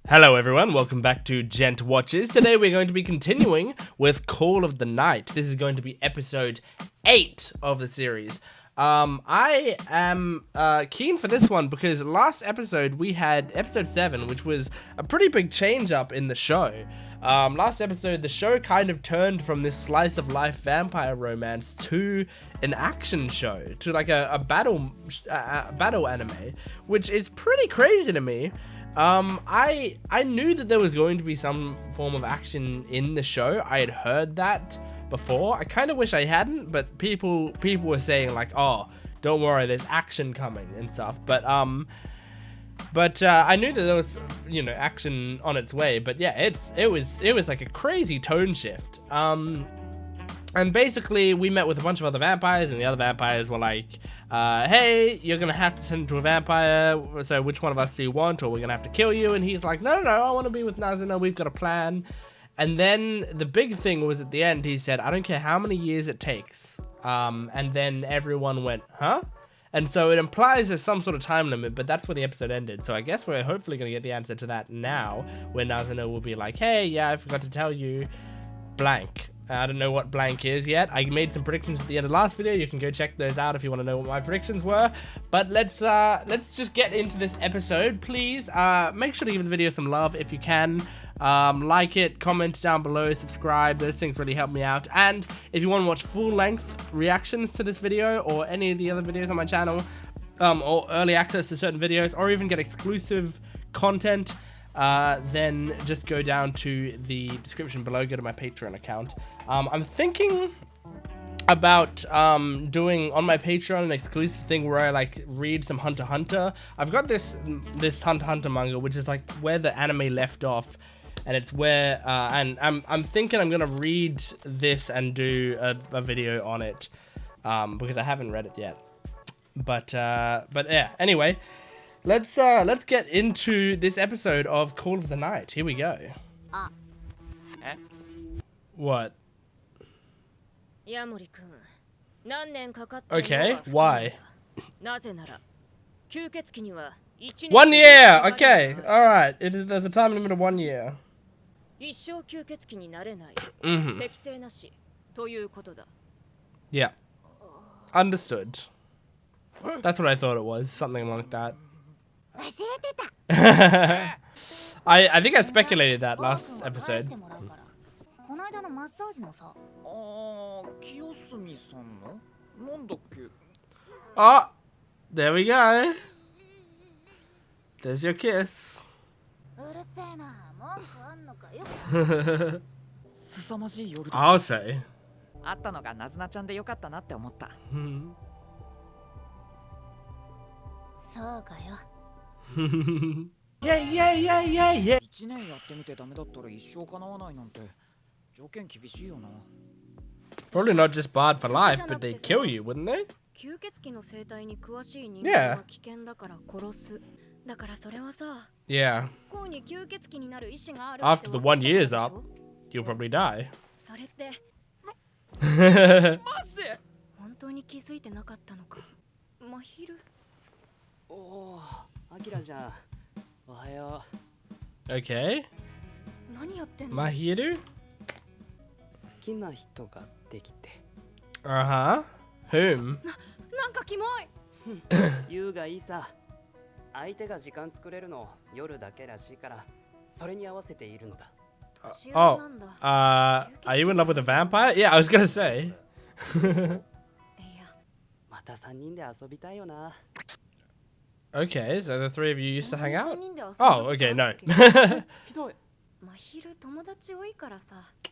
Hello everyone, welcome back to Gent Watches. Today we're going to be continuing with Call of the Night. This is going to be episode 8 of the series. I am keen for this one because last episode we had episode 7, which was a pretty big change up in the show. Last episode the show kind of turned from this slice of life vampire romance to an action show, to like a battle anime, which is pretty crazy to me. I knew that there was going to be some form of action in the show. I had heard that before. I kind of wish I hadn't, but people were saying like, oh, don't worry, there's action coming and stuff. But I knew that there was, you know, action on its way. But yeah, it was like a crazy tone shift. And basically, we met with a bunch of other vampires, and the other vampires were like, hey, you're going to have to turn into a vampire, so which one of us do you want, or we're going to have to kill you? And he's like, no, I want to be with Nazuna, we've got a plan. And then the big thing was at the end, he said, I don't care how many years it takes. And then everyone went, huh? And so it implies there's some sort of time limit, but that's where the episode ended. So I guess we're hopefully going to get the answer to that now, where Nazuna will be like, hey, yeah, I forgot to tell you, blank. I don't know what blank is yet. I made some predictions at the end of the last video. You can go check those out if you want to know what my predictions were. But let's just get into this episode, please. Make sure to give the video some love if you can. Like it, comment down below, subscribe. Those things really help me out. And if you want to watch full-length reactions to this video or any of the other videos on my channel, or early access to certain videos, or even get exclusive content, then just go down to the description below, go to my Patreon account. I'm thinking about doing on my Patreon an exclusive thing where I like read some Hunter x Hunter. I've got this Hunter x Hunter manga, which is like where the anime left off, and it's where and I'm thinking I'm gonna read this and do a video on it, because I haven't read it yet. But yeah, anyway. Let's get into this episode of Call of the Night. Here we go. What? Okay, why? 1 year! Okay, alright. There's a time limit of 1 year. Yeah. Understood. That's what I thought it was. Something like that. I think I speculated that last episode. Oh, there we go. There's your kiss. I'll say. Yeah. Probably not just barred for life, but they'd kill you, wouldn't they? Yeah. Yeah. After the 1 year's up, you'll probably die. Okay. Mahiru? Uh-huh. Whom? Are you in love with a vampire? Yeah, I was gonna say. Okay, so the three of you used to hang out? Oh, okay, no.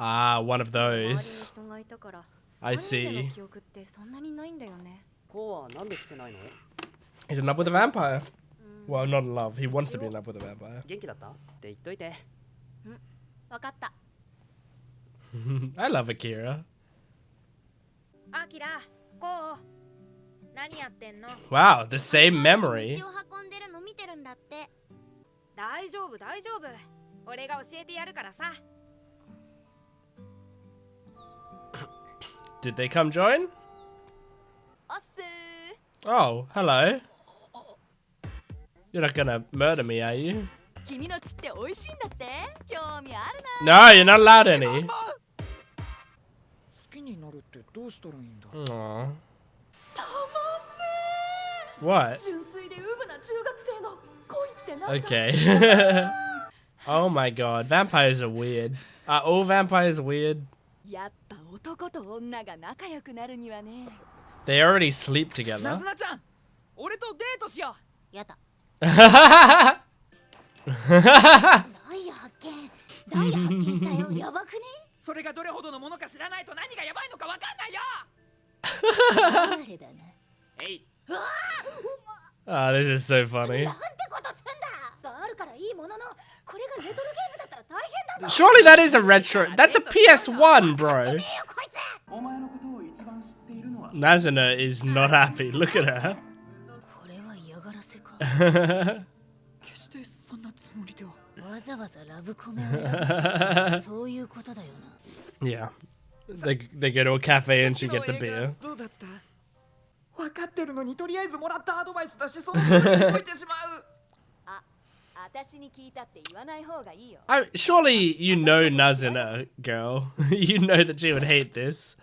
Ah, one of those. I see. He's in love with a vampire. Well, not in love. He wants to be in love with a vampire. I love Akira. Wow, the same memory. Did they come join? Oh, hello. You're not gonna murder me, are you? No, you're not allowed any. Aww. What? Okay. Oh my god, vampires are weird. Are all vampires weird? They already sleep together. Oh, this is so funny. Surely that is a retro. That's a PS1, bro. Nazuna is not happy. Look at her. Yeah. They go to a cafe and she gets a beer. Surely you know Nazuna, girl. You know that she would hate this.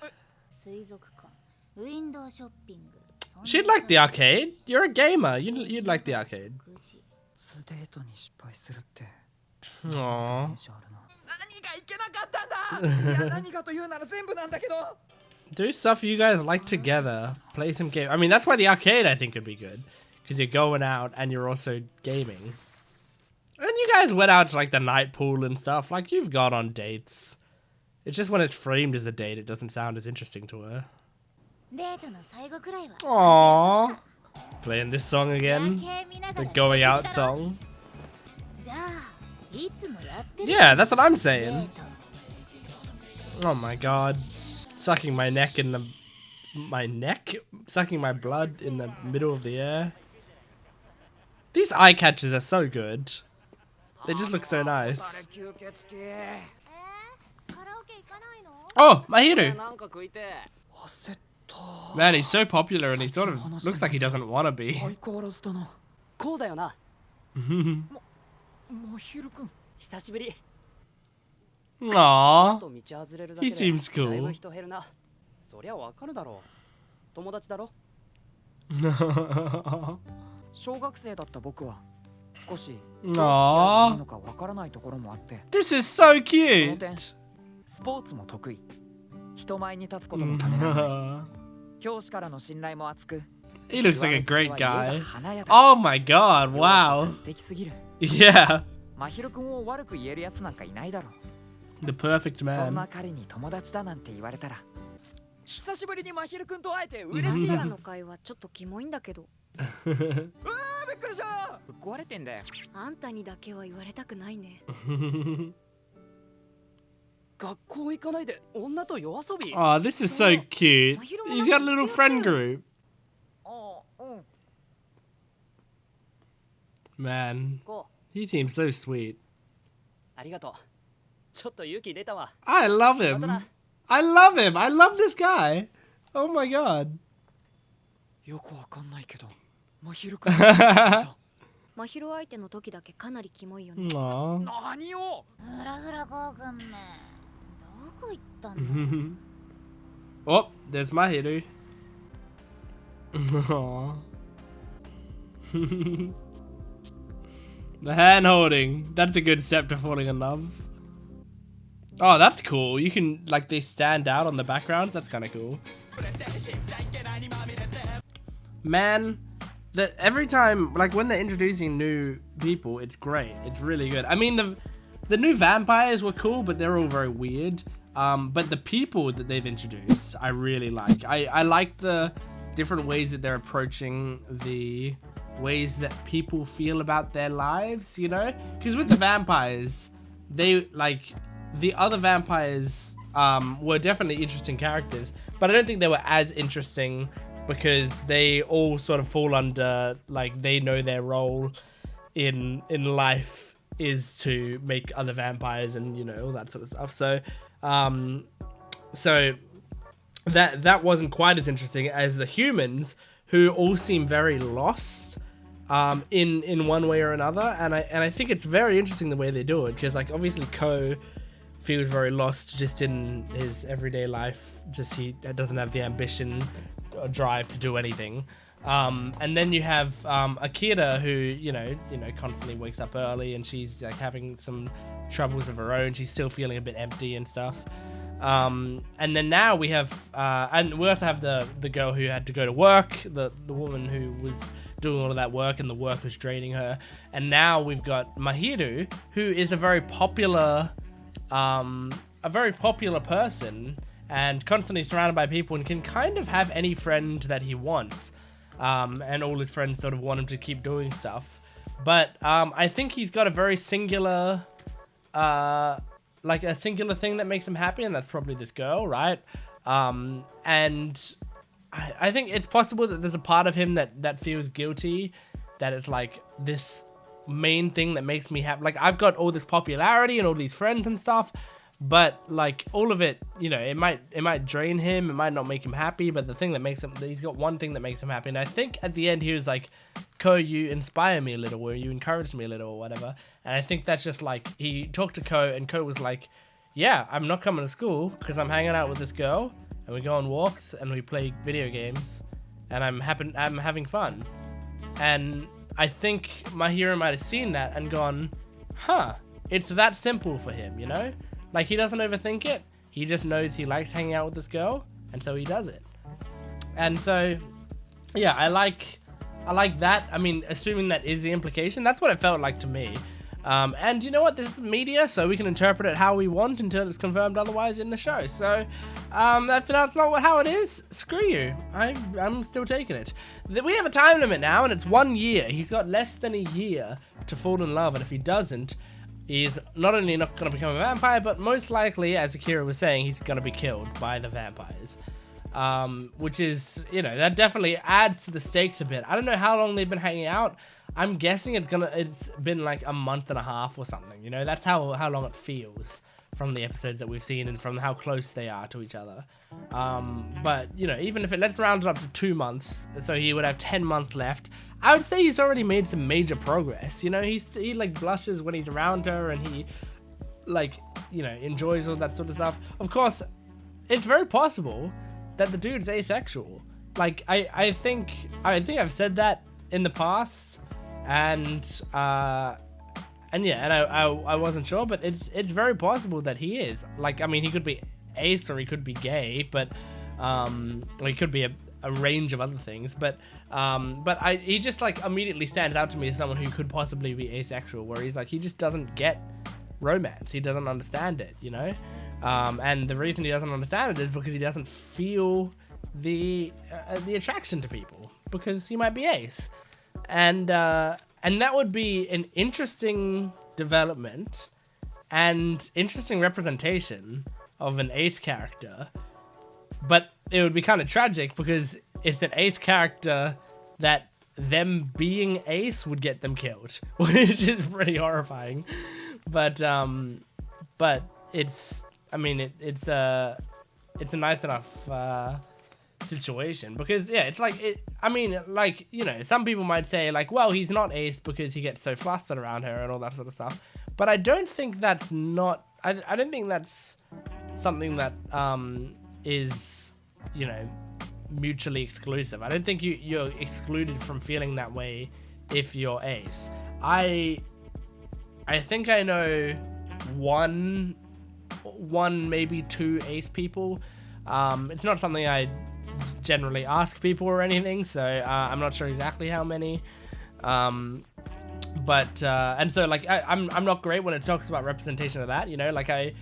She'd like the arcade. You're a gamer. You'd like the arcade. Aww. Do stuff you guys like together. Play some game. I mean, that's why the arcade I think would be good, because you're going out and you're also gaming. And you guys went out to like the night pool and stuff. Like, you've gone on dates. It's just when it's framed as a date, it doesn't sound as interesting to her. Aww. Playing this song again. The going out song. Yeah, that's what I'm saying. Oh my god. Sucking my neck in the... My neck? Sucking my blood in the middle of the air. These eye catches are so good. They just look so nice. Oh, Mahiru! Man, he's so popular and he sort of looks like he doesn't want to be. Aww. He seems cool. Aww. This is so cute. He looks like a great guy. Oh my god, wow. Yeah. The perfect man. Oh, this is so cute. He's got a little friend group. Man, he seems so sweet. I love him. I love him. I love this guy. Oh my god. Oh, there's Mahiru. The hand holding. That's a good step to falling in love. Oh, that's cool. You can, like, they stand out on the backgrounds. That's kind of cool. Man, every time, like, when they're introducing new people, it's great. It's really good. I mean, the new vampires were cool, but they're all very weird. But the people that they've introduced, I really like. I like the different ways that they're approaching the ways that people feel about their lives, you know? Because with the vampires, they, like... The other vampires were definitely interesting characters, but I don't think they were as interesting because they all sort of fall under, like, they know their role in life is to make other vampires and, you know, all that sort of stuff. So, that wasn't quite as interesting as the humans, who all seem very lost. in one way or another, and I think it's very interesting the way they do it, because like obviously Ko feels very lost just in his everyday life, just he doesn't have the ambition or drive to do anything. And then you have Akira, who you know constantly wakes up early, and she's like having some troubles of her own. She's still feeling a bit empty and stuff. And then now we have and we also have the girl who had to go to work, the woman who was doing all of that work, and the work was draining her. And now we've got Mahiru, who is a very popular person, and constantly surrounded by people, and can kind of have any friend that he wants. And all his friends sort of want him to keep doing stuff. But I think he's got a very singular like a singular thing that makes him happy, and that's probably this girl, right? And I think it's possible that there's a part of him that feels guilty, that it's like this main thing that makes me happy. Like, I've got all this popularity and all these friends and stuff, but like all of it, you know, it might drain him, it might not make him happy, but the thing that makes him, he's got one thing that makes him happy. And I think at the end he was like, Ko, you inspire me a little, or you encouraged me a little, or whatever. And I think that's just like, he talked to Ko, and Ko was like, yeah, I'm not coming to school because I'm hanging out with this girl, and we go on walks and we play video games, and I'm having fun. And I think Mahiru might have seen that and gone, huh, it's that simple for him, you know? Like, he doesn't overthink it. He just knows he likes hanging out with this girl, and so he does it. And so, yeah, I like that. I mean, assuming that is the implication, that's what it felt like to me. And you know what? This is media, so we can interpret it how we want until it's confirmed otherwise in the show. So, that's not how it is. Screw you. I'm still taking it. We have a time limit now, and it's 1 year. He's got less than a year to fall in love, and if he doesn't, he's not only not going to become a vampire, but most likely, as Akira was saying, he's going to be killed by the vampires. Which is, you know, that definitely adds to the stakes a bit. I don't know how long they've been hanging out. I'm guessing it's been like a month and a half or something, you know? That's how long it feels from the episodes that we've seen and from how close they are to each other. But, you know, even if let's round it up to 2 months, so he would have 10 months left, I would say he's already made some major progress. You know, he like blushes when he's around her, and he like, you know, enjoys all that sort of stuff. Of course, it's very possible that the dude's asexual. Like, I think I've said that in the past, and I wasn't sure, but it's very possible that he is. Like, I mean, he could be ace or he could be gay, but or he could be a range of other things, but he just like immediately stands out to me as someone who could possibly be asexual, where he's like, he just doesn't get romance, he doesn't understand it, you know. And the reason he doesn't understand it is because he doesn't feel the attraction to people, because he might be ace, and that would be an interesting development and interesting representation of an ace character, but it would be kind of tragic because it's an ace character that them being ace would get them killed, which is pretty horrifying. But it's, I mean, it's a nice enough situation, because yeah, it's like I mean, like, you know, some people might say like, well, he's not ace because he gets so flustered around her and all that sort of stuff. But I don't think that's I don't think that's something that is, you know, mutually exclusive. I don't think you're excluded from feeling that way if you're ace. I think I know one maybe two ace people. It's not something I generally ask people or anything, so I'm not sure exactly how many. But and so like I'm not great when it talks about representation of that, you know, like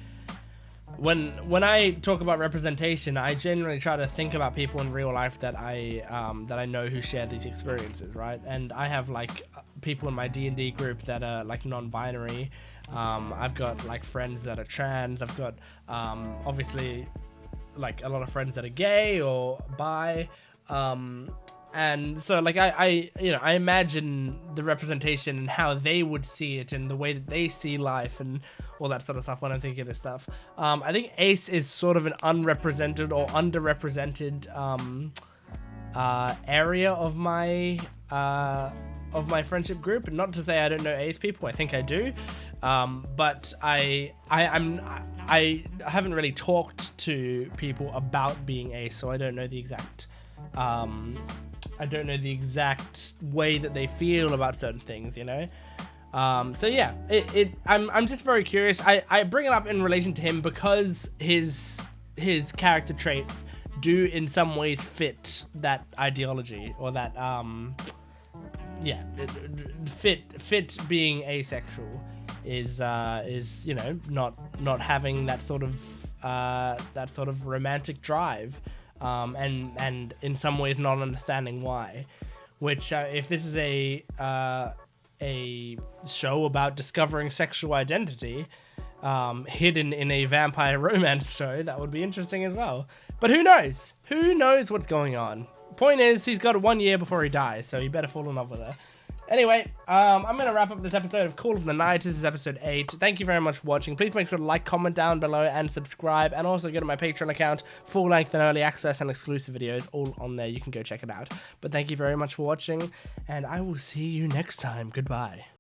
when I talk about representation, I generally try to think about people in real life that I know who share these experiences, right? And I have like people in my D&D group that are like non-binary. I've got like friends that are trans. I've got obviously like a lot of friends that are gay or bi. And so like I imagine the representation and how they would see it and the way that they see life and all that sort of stuff when I'm thinking of this stuff. I think ace is sort of an unrepresented or underrepresented area of of my friendship group. Not to say I don't know ace people, I think I do, but I haven't really talked to people about being ace, so I don't know the exact way that they feel about certain things, you know. So yeah, I'm just very curious. I bring it up in relation to him because his character traits do in some ways fit that ideology, or that fit being asexual is you know, not having that sort of romantic drive, and in some ways not understanding why, which if this is a show about discovering sexual identity hidden in a vampire romance show, that would be interesting as well. But who knows? Who knows what's going on? Point is, he's got 1 year before he dies, so he better fall in love with her. Anyway, I'm going to wrap up this episode of Call of the Night. This is episode 8. Thank you very much for watching. Please make sure to like, comment down below, and subscribe. And also go to my Patreon account. Full length and early access and exclusive videos all on there. You can go check it out. But thank you very much for watching, and I will see you next time. Goodbye.